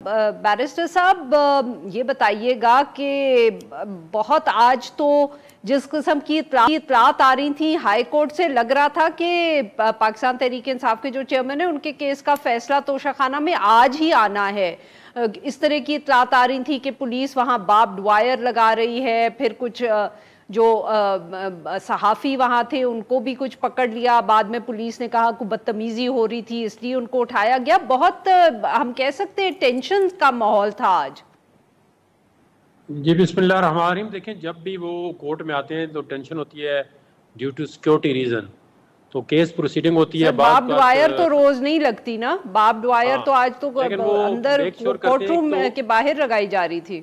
Barrister साहब ये बताइएगा कि बहुत आज तो जिस किस्म की इत्तलात आ रही थी हाई कोर्ट से, लग रहा था कि पाकिस्तान तहरीक इंसाफ के जो चेयरमैन है उनके केस का फैसला तोशाखाना में आज ही आना है। इस तरह की इत्तलात आ रही थी कि पुलिस वहां बार्ब्ड वायर लगा रही है, फिर कुछ जो सहाफ़ी वहां थे उनको भी कुछ पकड़ लिया, बाद में पुलिस ने कहा कि बदतमीजी हो रही थी इसलिए उनको उठाया गया। बहुत हम कह सकते हैं टेंशन का माहौल था आज। जी बिस्मिल्लाह रहमान रहीम। देखें, जब भी वो कोर्ट में आते हैं तो टेंशन होती है ड्यू टू सिक्योरिटी रीजन, तो केस प्रोसीडिंग होती है। बार्ब्ड वायर तो रोज नहीं लगती ना, बार्ब्ड वायर तो आज तो अंदर कोर्ट रूम के बाहर लगाई जा रही थी।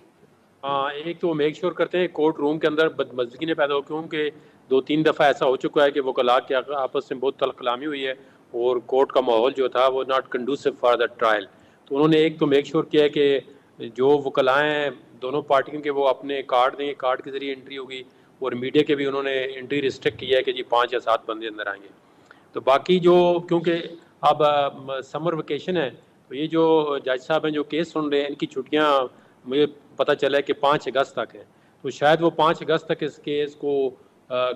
हाँ, एक तो मेक श्योर करते हैं कोर्ट रूम के अंदर बदमज़गी ने पैदा हो, क्योंकि 2-3 दफ़ा ऐसा हो चुका है कि वकला के आपस में बहुत तल्ख कलामी हुई है और कोर्ट का माहौल जो था वो नॉट कंडूसिव फॉर द ट्रायल। तो उन्होंने एक तो मेक श्योर किया कि जो वकलाएँ दोनों पार्टियों के वो अपने कार्ड देंगे, कार्ड के ज़रिए एंट्री होगी, और मीडिया के भी उन्होंने एंट्री रिस्ट्रिक्ट किया है कि जी 5 या 7 बंदे अंदर आएंगे। तो बाकी जो, क्योंकि अब समर वेकेशन है, तो ये जो जज साहब हैं जो केस सुन रहे हैं, इनकी छुट्टियाँ मुझे पता चला है कि 5 अगस्त तक है, तो शायद वो 5 अगस्त तक इस केस को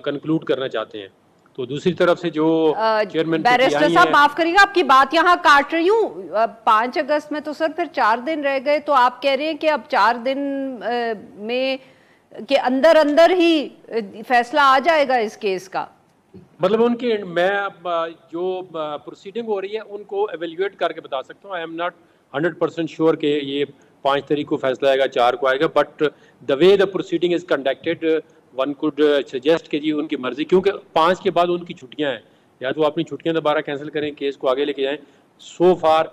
कंक्लूड करना चाहते हैं। तो दूसरी तरफ से जो चेयरमैन बैरिस्टर साहब माफ करिएगा आपकी बात यहाँ काट रही हूँ, 5 अगस्त में तो सर फिर 4 दिन रह गए, तो आप कह रहे हैं कि अब 4 दिन में के अंदर अंदर ही फैसला आ जाएगा इस केस का? मतलब उनकी मैं जो प्रोसीडिंग हो रही है उनको एवेल्युएट करके बता सकता हूँ। आई एम नॉट 100% श्योर कि ये 5 तारीख को फैसला आएगा, 4 को आएगा, but the way the proceeding is conducted one could suggest कि जी उनकी मर्जी, क्योंकि 5 के बाद उनकी छुट्टियां हैं, या तो अपनी छुट्टियां दोबारा कैंसिल करें, केस को आगे लेके जाएं। सो फार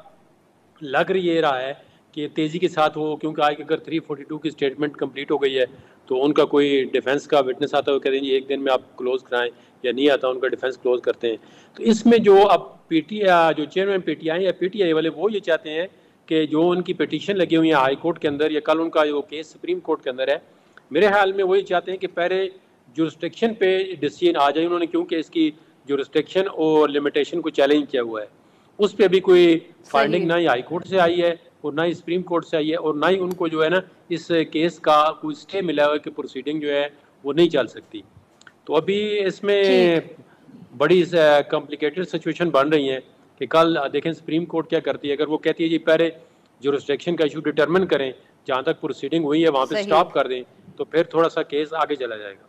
लग ये रहा है कि तेज़ी के साथ वो, क्योंकि आज अगर 342 की स्टेटमेंट कंप्लीट हो गई है तो उनका कोई डिफेंस का विटनेस आता है, वो कहते हैं जी 1 दिन में आप क्लोज कराएं, या नहीं आता उनका डिफेंस क्लोज करते हैं। तो इसमें जो अब जो चेयरमैन पीटीआई या पीटीआई वाले वो ये चाहते हैं कि जो उनकी पिटीशन लगी हुई है हाई कोर्ट के अंदर, या कल उनका जो केस सुप्रीम कोर्ट के अंदर है, मेरे ख्याल में वही चाहते हैं कि पहले जुरिस्डिक्शन पे डिसीजन आ जाए उन्होंने, क्योंकि इसकी जुरिस्डिक्शन और लिमिटेशन को चैलेंज किया हुआ है, उस पर अभी कोई फाइंडिंग ना ही हाई कोर्ट से आई है और ना ही सुप्रीम कोर्ट से आई है, और ना ही उनको जो है ना इस केस का कोई स्टे मिला हुआ है कि प्रोसीडिंग जो है वो नहीं चल सकती। तो अभी इसमें बड़ी कॉम्प्लिकेटेड सिचुएशन बन रही है कि कल देखें सुप्रीम कोर्ट क्या करती है। अगर वो कहती है जी पहले जुरिस्डिक्शन का इशू डिटरमिन करें, जहाँ तक प्रोसीडिंग हुई है वहाँ पे स्टॉप कर दें, तो फिर थोड़ा सा केस आगे चला जाएगा।